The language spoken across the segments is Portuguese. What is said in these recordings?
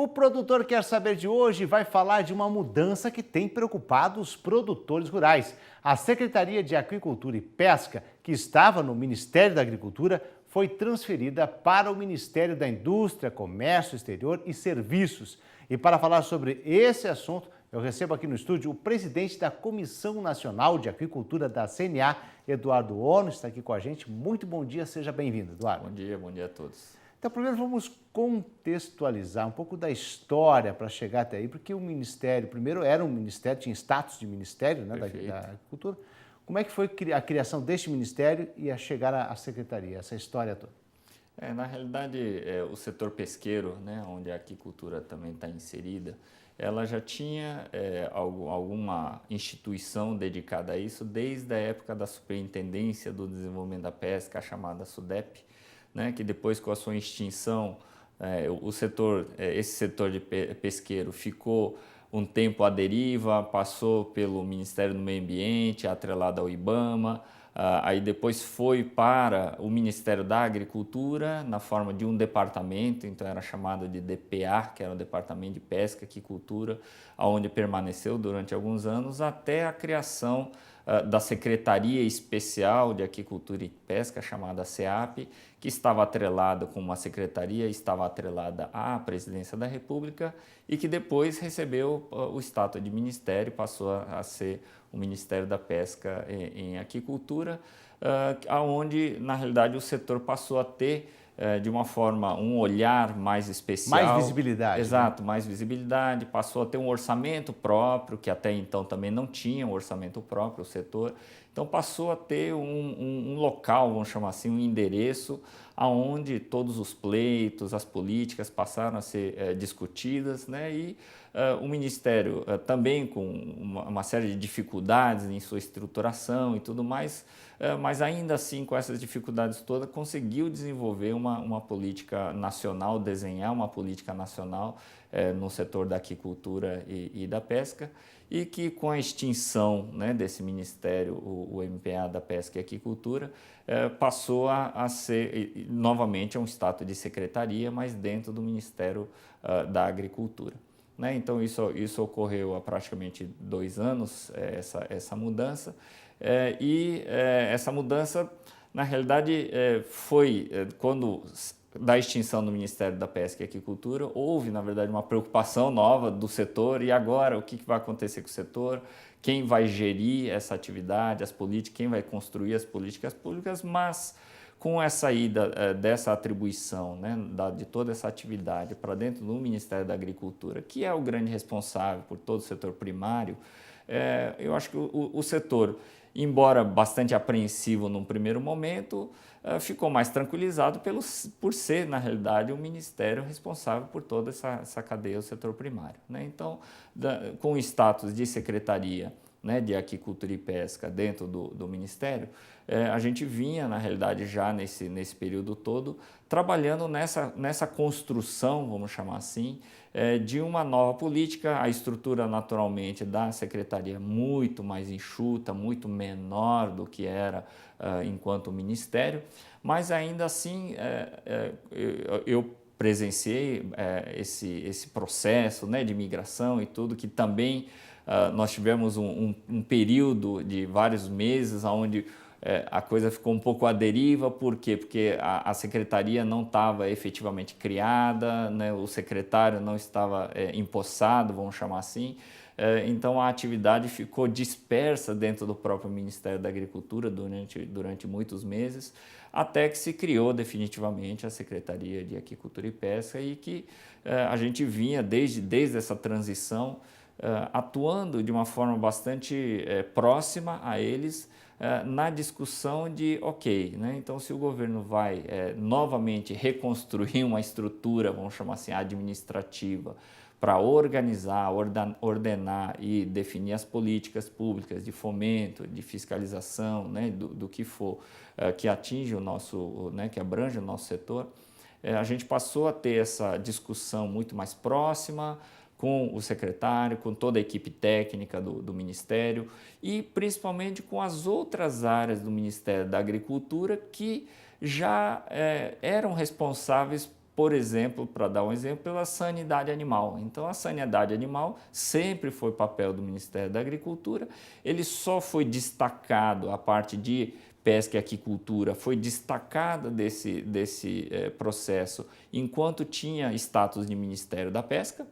O Produtor Quer Saber de hoje vai falar de uma mudança que tem preocupado os produtores rurais. A Secretaria de Aquicultura e Pesca, que estava no Ministério da Agricultura, foi transferida para o Ministério da Indústria, Comércio Exterior e Serviços. E para falar sobre esse assunto, eu recebo aqui no estúdio o presidente da Comissão Nacional de Aquicultura da CNA, Eduardo Ono, está aqui com a gente. Muito bom dia, seja bem-vindo, Eduardo. Bom dia a todos. Então, primeiro vamos contextualizar um pouco da história para chegar até aí, porque o Ministério, primeiro era um Ministério, tinha status de Ministério, né, da Agricultura. Como é que foi a criação deste Ministério e a chegar à Secretaria, essa história toda? Na realidade, o setor pesqueiro, né, onde a aquicultura também está inserida, ela já tinha alguma instituição dedicada a isso desde a época da Superintendência do Desenvolvimento da Pesca, a chamada SUDEP, né, que depois, com a sua extinção, esse setor de pesqueiro ficou um tempo à deriva, passou pelo Ministério do Meio Ambiente, atrelado ao IBAMA, aí depois foi para o Ministério da Agricultura, na forma de um departamento, então era chamado de DPA, que era o Departamento de Pesca e Aquicultura, onde permaneceu durante alguns anos, até a criação da Secretaria Especial de Aquicultura e Pesca, chamada SEAP, que estava atrelada com uma secretaria, estava atrelada à Presidência da República e que depois recebeu o status de ministério, passou a ser o Ministério da Pesca em Aquicultura, onde, na realidade, o setor passou a ter, de uma forma, um olhar mais especial. Mais visibilidade. Exato, né? Mais visibilidade, passou a ter um orçamento próprio, que até então também não tinha um orçamento próprio, o setor. Então passou a ter um local, vamos chamar assim, um endereço, aonde todos os pleitos, as políticas passaram a ser discutidas, né? E o Ministério também com uma série de dificuldades em sua estruturação e tudo mais, mas ainda assim, com essas dificuldades todas, conseguiu desenvolver uma política nacional, desenhar uma política nacional no setor da aquicultura e da pesca, e que com a extinção, né, desse Ministério, o MPA da Pesca e Aquicultura, passou a ser novamente um status de secretaria, mas dentro do Ministério da Agricultura. Né? Então isso ocorreu há praticamente 2 anos, essa mudança, essa mudança, na realidade, foi quando da extinção do Ministério da Pesca e Aquicultura, houve, na verdade, uma preocupação nova do setor. E agora, o que vai acontecer com o setor? Quem vai gerir essa atividade, as políticas, quem vai construir as políticas públicas? Mas com a saída dessa atribuição, né, de toda essa atividade para dentro do Ministério da Agricultura, que é o grande responsável por todo o setor primário, eu acho que o setor, embora bastante apreensivo num primeiro momento, ficou mais tranquilizado por ser, na realidade, o Ministério responsável por toda essa cadeia do setor primário. Né? Então, com o status de secretaria, né, de Aquicultura e Pesca dentro do Ministério, a gente vinha, na realidade, já nesse período todo, trabalhando nessa construção, vamos chamar assim, de uma nova política. A estrutura, naturalmente, da secretaria muito mais enxuta, muito menor do que era enquanto ministério, mas ainda assim eu presenciei esse processo, né, de migração e tudo, que também nós tivemos um período de vários meses onde a coisa ficou um pouco à deriva. Por quê? Porque a secretaria não estava efetivamente criada, né? O secretário não estava empossado, vamos chamar assim. Então a atividade ficou dispersa dentro do próprio Ministério da Agricultura durante muitos meses, até que se criou definitivamente a Secretaria de Aquicultura e Pesca, e que a gente vinha desde essa transição atuando de uma forma bastante próxima a eles, na discussão de, ok, né? Então se o governo vai novamente reconstruir uma estrutura, vamos chamar assim, administrativa, para organizar, ordenar e definir as políticas públicas de fomento, de fiscalização, né, do que for, que atinge o nosso, né, que abrange o nosso setor, a gente passou a ter essa discussão muito mais próxima, com o secretário, com toda a equipe técnica do Ministério e principalmente com as outras áreas do Ministério da Agricultura que já eram responsáveis por exemplo, para dar um exemplo, pela sanidade animal. Então, a sanidade animal sempre foi papel do Ministério da Agricultura, ele só foi destacado, a parte de pesca e aquicultura foi destacada desse processo enquanto tinha status de Ministério da Pesca,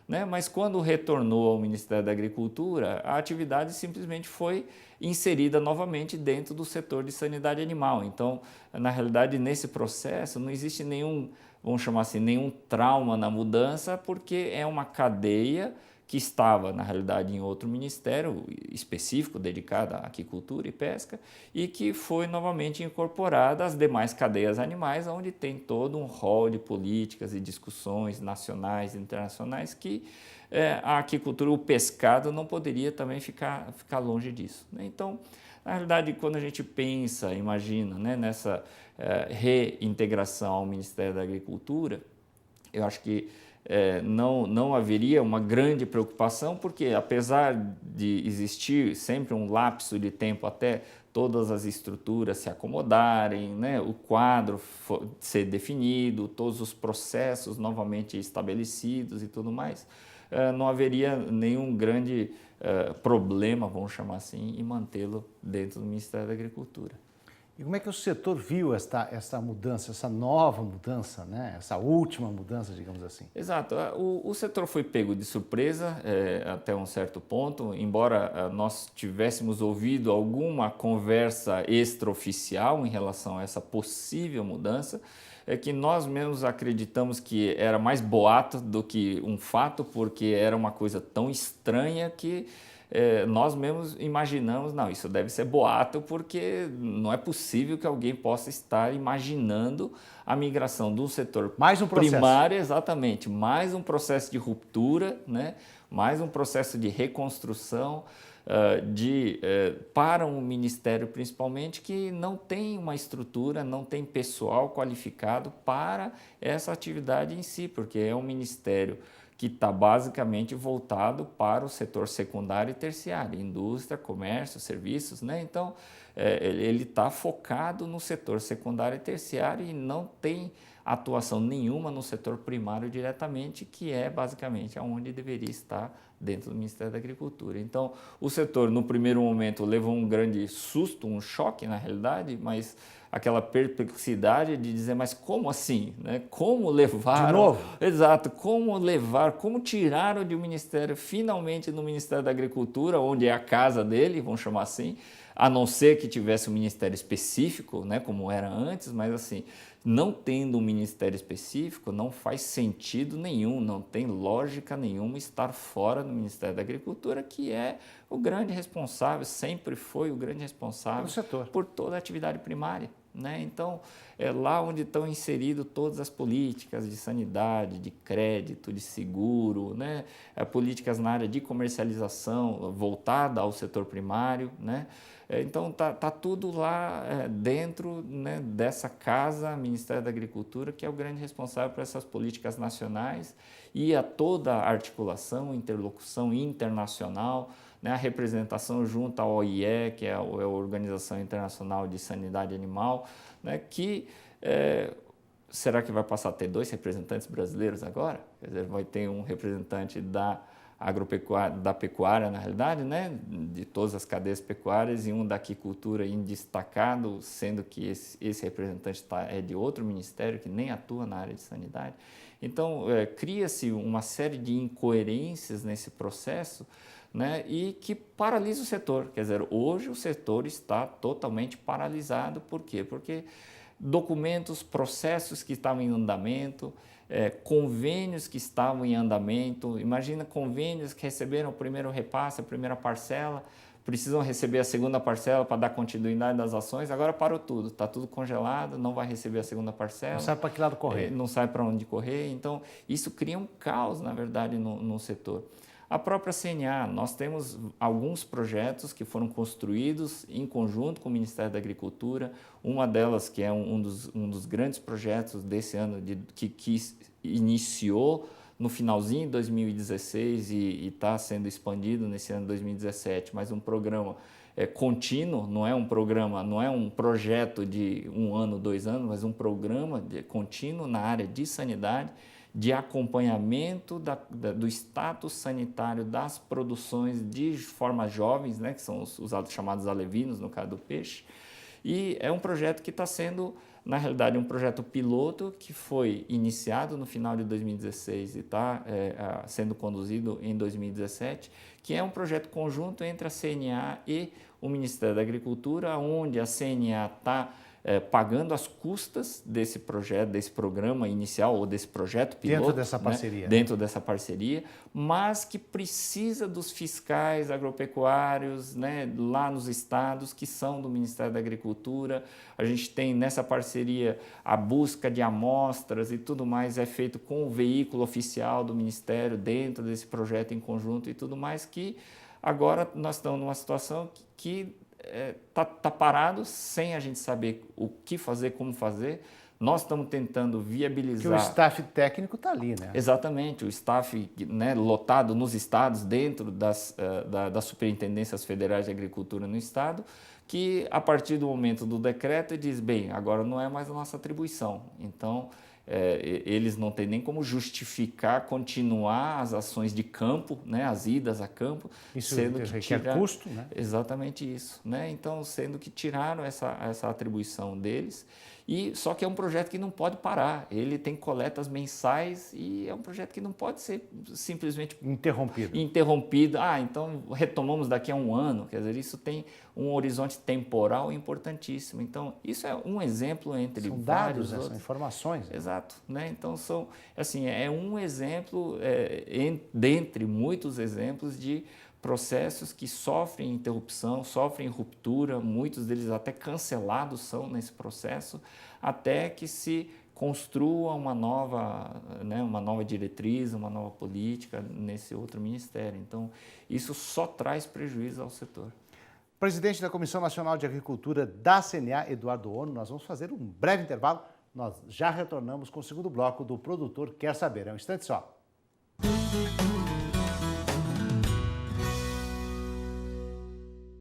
né? Mas quando retornou ao Ministério da Agricultura, a atividade simplesmente foi inserida novamente dentro do setor de sanidade animal. Então, na realidade, nesse processo não existe nenhum, vamos chamar assim, nenhum trauma na mudança, porque é uma cadeia que estava, na realidade, em outro ministério específico, dedicado à aquicultura e pesca, e que foi novamente incorporada às demais cadeias animais, onde tem todo um rol de políticas e discussões nacionais e internacionais que a aquicultura, o pescado, não poderia também ficar longe disso, né? Então, na realidade, quando a gente pensa, imagina, né, nessa reintegração ao Ministério da Agricultura, eu acho que não haveria uma grande preocupação, porque apesar de existir sempre um lapso de tempo até todas as estruturas se acomodarem, né, o quadro ser definido, todos os processos novamente estabelecidos e tudo mais, não haveria nenhum grande problema, vamos chamar assim, em mantê-lo dentro do Ministério da Agricultura. E como é que o setor viu essa mudança, essa nova mudança, né? Essa última mudança, digamos assim? Exato. O setor foi pego de surpresa até um certo ponto, embora nós tivéssemos ouvido alguma conversa extraoficial em relação a essa possível mudança, é que nós mesmos acreditamos que era mais boato do que um fato, porque era uma coisa tão estranha que nós mesmos imaginamos, não, isso deve ser boato, porque não é possível que alguém possa estar imaginando a migração do setor mais um processo primário, exatamente, mais um processo de ruptura, né? Mais um processo de reconstrução para um ministério principalmente que não tem uma estrutura, não tem pessoal qualificado para essa atividade em si, porque é um ministério que está basicamente voltado para o setor secundário e terciário, indústria, comércio, serviços, né? Então, ele está focado no setor secundário e terciário e não tem atuação nenhuma no setor primário diretamente, que é basicamente onde deveria estar dentro do Ministério da Agricultura. Então, o setor, no primeiro momento, levou um grande susto, um choque na realidade, mas aquela perplexidade de dizer, mas como assim? Né? Como levaram... De novo? Exato, como tiraram de um ministério, finalmente no Ministério da Agricultura, onde é a casa dele, vamos chamar assim, a não ser que tivesse um ministério específico, né, como era antes, mas assim, não tendo um ministério específico, não faz sentido nenhum, não tem lógica nenhuma estar fora do Ministério da Agricultura, que é o grande responsável, sempre foi o grande responsável por toda a atividade primária, né? Então, é lá onde estão inseridas todas as políticas de sanidade, de crédito, de seguro, né? Políticas na área de comercialização voltada ao setor primário, né? Então, tá tudo lá dentro, né, dessa casa, Ministério da Agricultura, que é o grande responsável por essas políticas nacionais e a toda a articulação, interlocução internacional, né, a representação junto à OIE, que é a Organização Internacional de Sanidade Animal, né, que será que vai passar a ter 2 representantes brasileiros agora? Quer dizer, vai ter um representante da agropecuária, da pecuária, na realidade, né, de todas as cadeias pecuárias, e um da aquicultura em destacado, sendo que esse representante é de outro ministério que nem atua na área de sanidade. Então, cria-se uma série de incoerências nesse processo, né, e que paralisa o setor. Quer dizer, hoje o setor está totalmente paralisado. Por quê? Porque documentos, processos que estavam em andamento, convênios que estavam em andamento, imagina convênios que receberam o primeiro repasse, a primeira parcela, precisam receber a segunda parcela para dar continuidade das ações, agora parou tudo, está tudo congelado, não vai receber a segunda parcela. Não sabe para que lado correr. Não sabe para onde correr, então isso cria um caos, na verdade, no setor. A própria CNA, nós temos alguns projetos que foram construídos em conjunto com o Ministério da Agricultura, uma delas que é um dos grandes projetos desse ano, que iniciou no finalzinho de 2016 e está sendo expandido nesse ano de 2017, mas um programa contínuo, não é um programa, não é um projeto de 1 ano, 2 anos, mas um programa contínuo na área de sanidade, de acompanhamento do status sanitário das produções de formas jovens, né, que são os chamados alevinos, no caso do peixe. E é um projeto que está sendo, na realidade, um projeto piloto que foi iniciado no final de 2016 e está sendo conduzido em 2017, que é um projeto conjunto entre a CNA e o Ministério da Agricultura, onde a CNA está pagando as custas desse projeto, desse programa inicial ou desse projeto piloto. Dentro dessa parceria. Né? Dentro dessa parceria, mas que precisa dos fiscais agropecuários, né, lá nos estados, que são do Ministério da Agricultura. A gente tem nessa parceria a busca de amostras e tudo mais é feito com o veículo oficial do Ministério dentro desse projeto em conjunto e tudo mais, que agora nós estamos numa situação que tá parado, sem a gente saber o que fazer, como fazer. Nós estamos tentando viabilizar... Que o staff técnico está ali, né? Exatamente, o staff, né, lotado nos estados, dentro das superintendências federais de agricultura no estado, que a partir do momento do decreto diz, bem, agora não é mais a nossa atribuição. Então, eles não têm nem como justificar continuar as ações de campo, né, as idas a campo. Isso sendo requer custo, né? Exatamente isso, né? Então, sendo que tiraram essa atribuição deles, só que é um projeto que não pode parar, ele tem coletas mensais e é um projeto que não pode ser simplesmente interrompido. Então retomamos daqui a 1 ano, quer dizer, isso tem um horizonte temporal importantíssimo. Então, isso é um exemplo entre são vários dados, outros. São informações. Exato, né? Então, é um exemplo dentre muitos exemplos de processos que sofrem interrupção, sofrem ruptura, muitos deles até cancelados são nesse processo, até que se construa uma nova diretriz, uma nova política nesse outro ministério. Então, isso só traz prejuízo ao setor. Presidente da Comissão Nacional de Agricultura da CNA, Eduardo Ono, nós vamos fazer um breve intervalo. Nós já retornamos com o segundo bloco do Produtor Quer Saber. É um instante só.